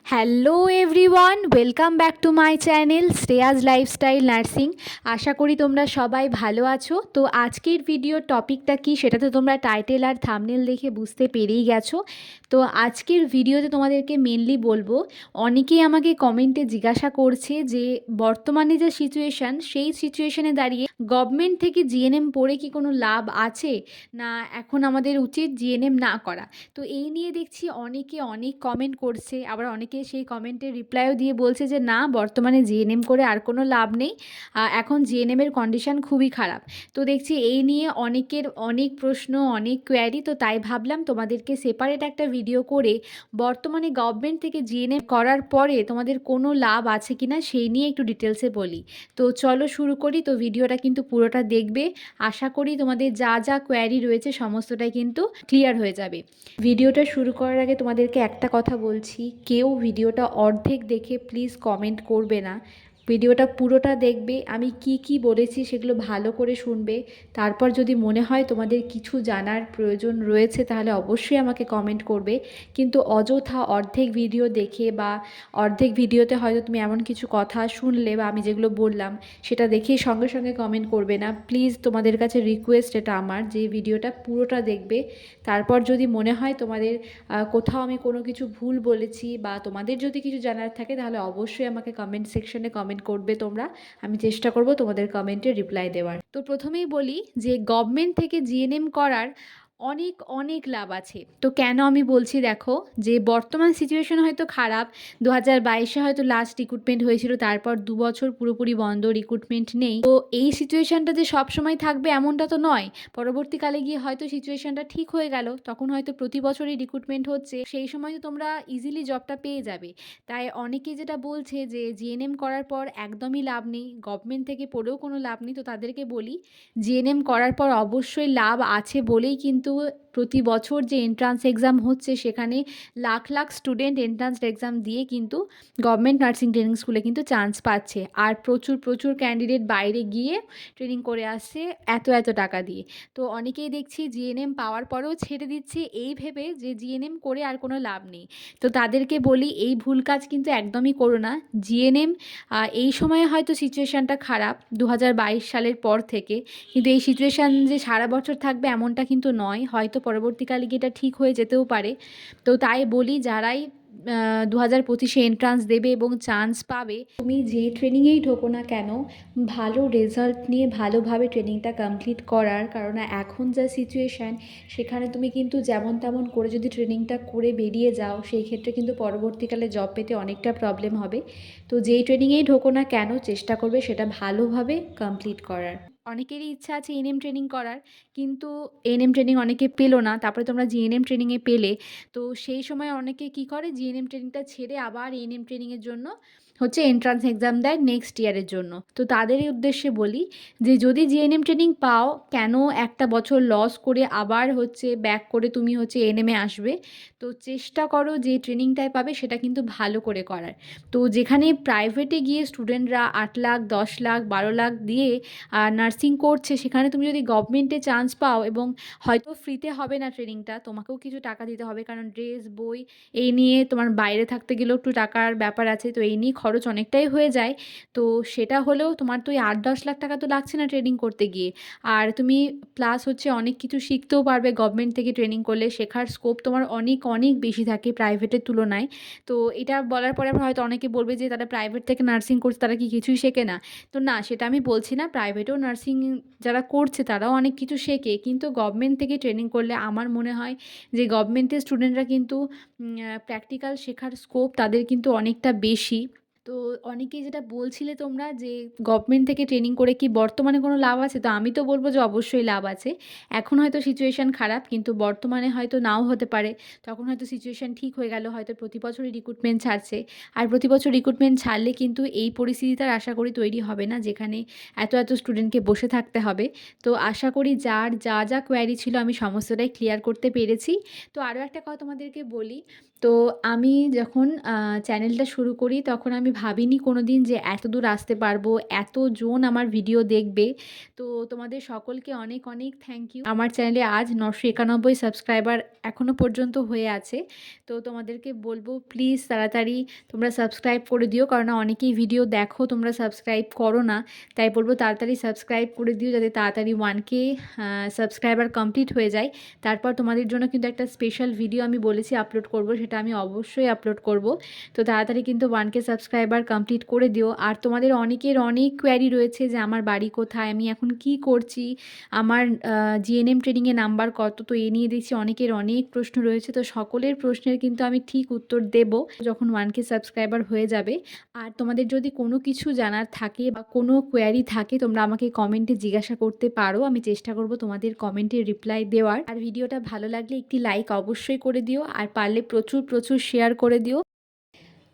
Hello everyone, welcome back to my channel Shreya's lifestyle nursing. আশা করি তোমরা সবাই ভালো আছো। তো আজকের ভিডিওর টপিকটা কি সেটা তো তোমরা টাইটেল আর থাম্বনেল দেখে বুঝতে পেরেই গেছো। তো আজকের ভিডিওতে তোমাদেরকে মেনলি বলবো, অনেকেই আমাকে কমেন্টে জিজ্ঞাসা করছে যে বর্তমানে যে সিচুয়েশান, সেই সিচুয়েশানে দাঁড়িয়ে গভর্নমেন্ট থেকে জিএনএম পড়ে কি কোনো লাভ আছে, না এখন আমাদের উচিত জিএনএম না করা। তো এই নিয়ে দেখছি অনেকে অনেক কমেন্ট করছে, আবার অনেকে সেই কমেন্টের রিপ্লাইও দিয়ে বলছে যে না, বর্তমানে জিএনএম করে আর কোনো লাভ নেই, এখন জিএনএমের কন্ডিশান খুবই খারাপ। তো দেখছি এই নিয়ে অনেকের অনেক প্রশ্ন, অনেক কোয়ারি। তো তাই ভাবলাম তোমাদেরকে সেপারেট একটা ভিডিও করে বর্তমানে গভর্নমেন্ট থেকে জিএনএম করার পরে তোমাদের কোনো লাভ আছে কিনা সেই নিয়ে একটু ডিটেলসে বলি। তো চলো শুরু করি। তো ভিডিওটা কিন্তু পুরোটা দেখবে, আশা করি তোমাদের যা যা কোয়ারি রয়েছে সমস্তটাই কিন্তু ক্লিয়ার হয়ে যাবে। ভিডিওটা শুরু করার আগে তোমাদেরকে একটা কথা বলছি, কেউ ভিডিওটা অর্ধেক দেখে প্লিজ কমেন্ট করবে না। ভিডিওটা পুরোটা দেখবে, আমি কি কি বলেছি সেগুলো ভালো করে শুনবে। তারপর যদি মনে হয় তোমাদের কিছু জানার প্রয়োজন রয়েছে তাহলে অবশ্যই আমাকে কমেন্ট করবে। কিন্তু অযথা অর্ধেক ভিডিও দেখে বা অর্ধেক ভিডিওতে হয়তো তুমি এমন কিছু কথা শুনলে বা আমি যেগুলো বললাম সেটা দেখেই সঙ্গে সঙ্গে কমেন্ট করবে না। প্লিজ তোমাদের কাছে রিকোয়েস্ট এটা আমার, যে ভিডিওটা পুরোটা দেখবে। তারপর যদি মনে হয় তোমাদের কোথাও আমি কোনো কিছু ভুল বলেছি বা তোমাদের যদি কিছু জানার থাকে তাহলে অবশ্যই আমাকে কমেন্ট সেকশনে কমেন্ট করবে তোমরা। আমি চেষ্টা করব তোমাদের কমেন্টে রিপ্লাই দেওয়ার। তো প্রথমেই বলি যে গভর্নমেন্ট থেকে জিএনএম করার অনেক অনেক লাভ আছে। তো কেন আমি বলছি দেখো, যে বর্তমান সিচুয়েশন হয়তো খারাপ, 2022-এ হয়তো লাস্ট রিক্রুটমেন্ট হয়েছিল, তারপর 2 বছর পুরোপুরি বন্ধ, রিক্রুটমেন্ট নেই। তো এই সিচুয়েশনটা যে সবসময় থাকবে এমনটা তো নয়, পরবর্তীকালে গিয়ে হয়তো সিচুয়েশনটা ঠিক হয়ে গেল, তখন হয়তো প্রতি বছরই রিক্রুটমেন্ট হচ্ছে, সেই সময় তো তোমরা ইজিলি জবটা পেয়ে যাবে। তাই অনেকে যেটা বলছে যে জিএনএম করার পর একদমই লাভ নেই, গভর্নমেন্ট থেকে পড়েও কোনো লাভ নেই, তো তাদেরকে বলি জিএনএম করার পর অবশ্যই লাভ আছে বলেই কিন্তু প্রতি বছর যে এন্ট্রান্স এক্সাম হচ্ছে সেখানে lakh lakh student entrance exam দিয়ে কিন্তু গভর্নমেন্ট নার্সিং ট্রেনিং স্কুলে কিন্তু চান্স পাচ্ছে। আর প্রচুর প্রচুর ক্যান্ডিডেট বাইরে গিয়ে ট্রেনিং করে আসছে এত এত টাকা দিয়ে। তো অনেকেই দেখছি জিএনএম পাওয়ার পরেও ছেড়ে দিচ্ছে এই ভেবে যে জিএনএম করে আর কোনো লাভ নেই। তো তাদেরকে বলি এই ভুল কাজ কিন্তু একদমই করো না। জিএনএম এই সময়ে হয়তো সিচুয়েশানটা খারাপ 2022 সালের পর থেকে, কিন্তু এই সিচুয়েশান যে সারা বছর থাকবে এমনটা কিন্তু নয়, হয়তো পরবর্তীকালে গিয়ে এটা ঠিক হয়ে যেতেও পারে। তো তাই বলি যারাই 2025-এ এন্ট্রান্স দেবে এবং চান্স পাবে, তুমি যে ট্রেনিংয়েই ঢোকো না কেন ভালো রেজাল্ট নিয়ে ভালোভাবে ট্রেনিংটা কমপ্লিট করার, কারণ এখন যা সিচুয়েশান সেখানে তুমি কিন্তু যেমন তেমন করে যদি ট্রেনিংটা করে বেরিয়ে যাও সেই ক্ষেত্রে কিন্তু পরবর্তীকালে জব পেতে অনেকটা প্রবলেম হবে। তো যেই ট্রেনিংয়েই ঢোকো না কেন চেষ্টা করবে সেটা ভালোভাবে কমপ্লিট করার। অনেকেরই ইচ্ছা আছে এনএম ট্রেনিং করার, কিন্তু এনএম ট্রেনিং অনেকে পেলো না, তারপরে তোমরা জিএনএম ট্রেনিংয়ে পেলে। তো সেই সময় অনেকে কি করে, জিএনএম ট্রেনিংটা ছেড়ে আবার এএনএম ট্রেনিংয়ের জন্য হচ্ছে এন্ট্রান্স এক্সাম দেয় নেক্সট ইয়ারের জন্য। তো তাদের উদ্দেশ্যে বলি যে যদি জিএনএম ট্রেনিং পাও, কেন একটা বছর লস করে আবার হচ্ছে ব্যাক করে তুমি হচ্ছে এএনএমে আসবে। তো চেষ্টা করো যে ট্রেনিংটায় পাবে সেটা কিন্তু ভালো করে করার। তো যেখানে প্রাইভেটে গিয়ে স্টুডেন্টরা 8 লাখ 10 লাখ 12 লাখ দিয়ে নার্সিং করছে, সেখানে তুমি যদি গভর্নমেন্টে চান্স পাও, এবং হয়তো ফ্রিতে হবে না ট্রেনিংটা, তোমাকেও কিছু টাকা দিতে হবে, কারণ ড্রেস বই এই নিয়ে তোমার বাইরে থাকতে গেলেও একটু টাকার ব্যাপার আছে, তো এই নিয়ে খরচ অনেকটাই হয়ে যায়। তো সেটা হলেও তোমার তো ওই 8-10 লাখ টাকা তো লাগছে না ট্রেনিং করতে গিয়ে। আর তুমি প্লাস হচ্ছে অনেক কিছু শিখতেও পারবে গভর্নমেন্ট থেকে ট্রেনিং করলে, শেখার স্কোপ তোমার অনেক অনেক বেশি থাকে প্রাইভেটের তুলনায়। তো এটা বলার পরে আবার হয়তো অনেকে বলবে যে তারা প্রাইভেট থেকে নার্সিং করছে তারা কি কিছুই শেখে না। তো না, সেটা আমি বলছি না, প্রাইভেটেও নার্সিং যারা করছে তারাও অনেক কিছু শেখে, কিন্তু গভর্নমেন্ট থেকে ট্রেনিং করলে আমার মনে হয় যে গভর্নমেন্টের স্টুডেন্টরা কিন্তু প্র্যাকটিক্যাল শেখার স্কোপ তাদের কিন্তু অনেকটা বেশি। তো অনেকেই যেটা বলছিলে তোমরা যে গভর্নমেন্ট থেকে ট্রেনিং করে কি বর্তমানে কোনো লাভ আছে, তো আমি তো বলবো যে অবশ্যই লাভ আছে। এখন হয়তো সিচুয়েশান খারাপ, কিন্তু বর্তমানে হয়তো নাও হতে পারে, তখন হয়তো সিচুয়েশান ঠিক হয়ে গেল, হয়তো প্রতি বছরই রিক্রুটমেন্ট ছাড়ছে। আর প্রতি বছর রিক্রুটমেন্ট ছাড়লে কিন্তু এই পরিস্থিতিটার আশা করি তৈরি হবে না, যেখানে এত এত স্টুডেন্টকে বসে থাকতে হবে। তো আশা করি যার যা যা কোয়ারি ছিল আমি সমস্তটাই ক্লিয়ার করতে পেরেছি। তো আরও একটা কথা তোমাদেরকে বলি, তো আমি যখন চ্যানেলটা শুরু করি তখন আমি ভাবিনি কোনোদিন যে এতদূর আসতে পারবো, এতজন আমার ভিডিও দেখবে। তো তোমাদের সকলকে অনেক অনেক থ্যাংক ইউ। আমার চ্যানেলে আজ 991 সাবস্ক্রাইবার এখনও পর্যন্ত হয়ে আছে। তো তোমাদেরকে বলবো প্লিজ তাড়াতাড়ি তোমরা সাবস্ক্রাইব করে দিও, কারণ অনেকেই ভিডিও দেখো তোমরা সাবস্ক্রাইব করো না। তাই বলবো তাড়াতাড়ি সাবস্ক্রাইব করে দিও যাতে তাড়াতাড়ি 1K সাবস্ক্রাইবার কমপ্লিট হয়ে যায়। তারপর তোমাদের জন্য কিন্তু একটা স্পেশাল ভিডিও আমি বলেছি আপলোড করব, সেটা আমি অবশ্যই আপলোড করব। তো তাড়াতাড়ি কিন্তু 1K সাবস্ক্রাইবার কমপ্লিট করে দিও। আর তোমাদের অনেকের অনেক কোয়ারি রয়েছে যে আমার বাড়ি কোথায়, আমি এখন কি করছি, আমার জিএনএম ট্রেনিংয়ে নাম্বার কত, তো এ নিয়ে দেখছি অনেকের অনেক প্রশ্ন রয়েছে। তো সকলের প্রশ্নের কিন্তু আমি ঠিক উত্তর দেব যখন 1K সাবস্ক্রাইবার হয়ে যাবে। আর তোমাদের যদি কোনো কিছু জানার থাকে বা কোনো কোয়ারি থাকে তোমরা আমাকে কমেন্টে জিজ্ঞাসা করতে পারো, আমি চেষ্টা করব তোমাদের কমেন্টে রিপ্লাই দেওয়ার। আর ভিডিওটা ভালো লাগলে একটি লাইক অবশ্যই করে দিও, আর পারলে প্রচুর প্রচুর শেয়ার করে দিও।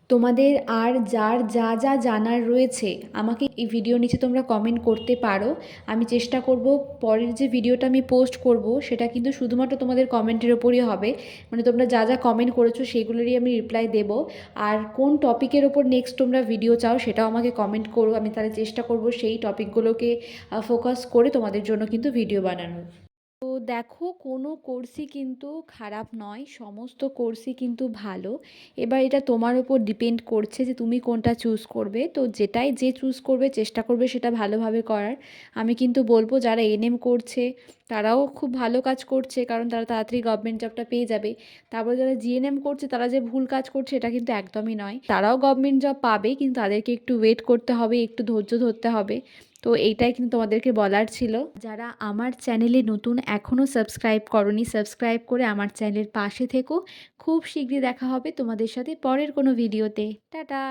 তোমাদের আর যার যা যা জানার রয়েছে আমাকে এই ভিডিও নিচে তোমরা কমেন্ট করতে পারো। আমি চেষ্টা করব পরের যে ভিডিওটা আমি পোস্ট করব সেটা কিন্তু শুধুমাত্র তোমাদের কমেন্টের ওপরই হবে, মানে তোমরা যা যা কমেন্ট করেছো সেগুলোরই আমি রিপ্লাই দেব। আর কোন টপিকের ওপর নেক্সট তোমরা ভিডিও চাও সেটাও আমাকে কমেন্ট করো, আমি তাহলে চেষ্টা করব সেই টপিকগুলোকে ফোকাস করে তোমাদের জন্য কিন্তু ভিডিও বানানোর। তো দেখো কোনো কোর্সই কিন্তু খারাপ নয়, সমস্ত কোর্সই কিন্তু ভালো। এবার এটা তোমার উপর ডিপেন্ড করছে যে তুমি কোনটা চুজ করবে। তো যেটাই যে চুজ করবে চেষ্টা করবে সেটা ভালোভাবে করার। আমি কিন্তু বলবো যারা এনএম করছে তারাও খুব ভালো কাজ করছে, কারণ তারা তাড়াতাড়ি গভর্নমেন্ট জবটা পেয়ে যাবে। তারপরে যারা জিএনএম করছে তারা যে ভুল কাজ করছে এটা কিন্তু একদমই নয়, তারাও গভর্নমেন্ট জব পাবে, কিন্তু তাদেরকে একটু ওয়েট করতে হবে, একটু ধৈর্য ধরতে হবে। তো এইটাই কিন্তু তোমাদেরকে বলার ছিল। যারা আমার চ্যানেলে নতুন এখনও সাবস্ক্রাইব করোনি, সাবস্ক্রাইব করে আমার চ্যানেলের পাশে থেকো। খুব শীঘ্রই দেখা হবে তোমাদের সাথে পরের কোনো ভিডিওতে। টাটা।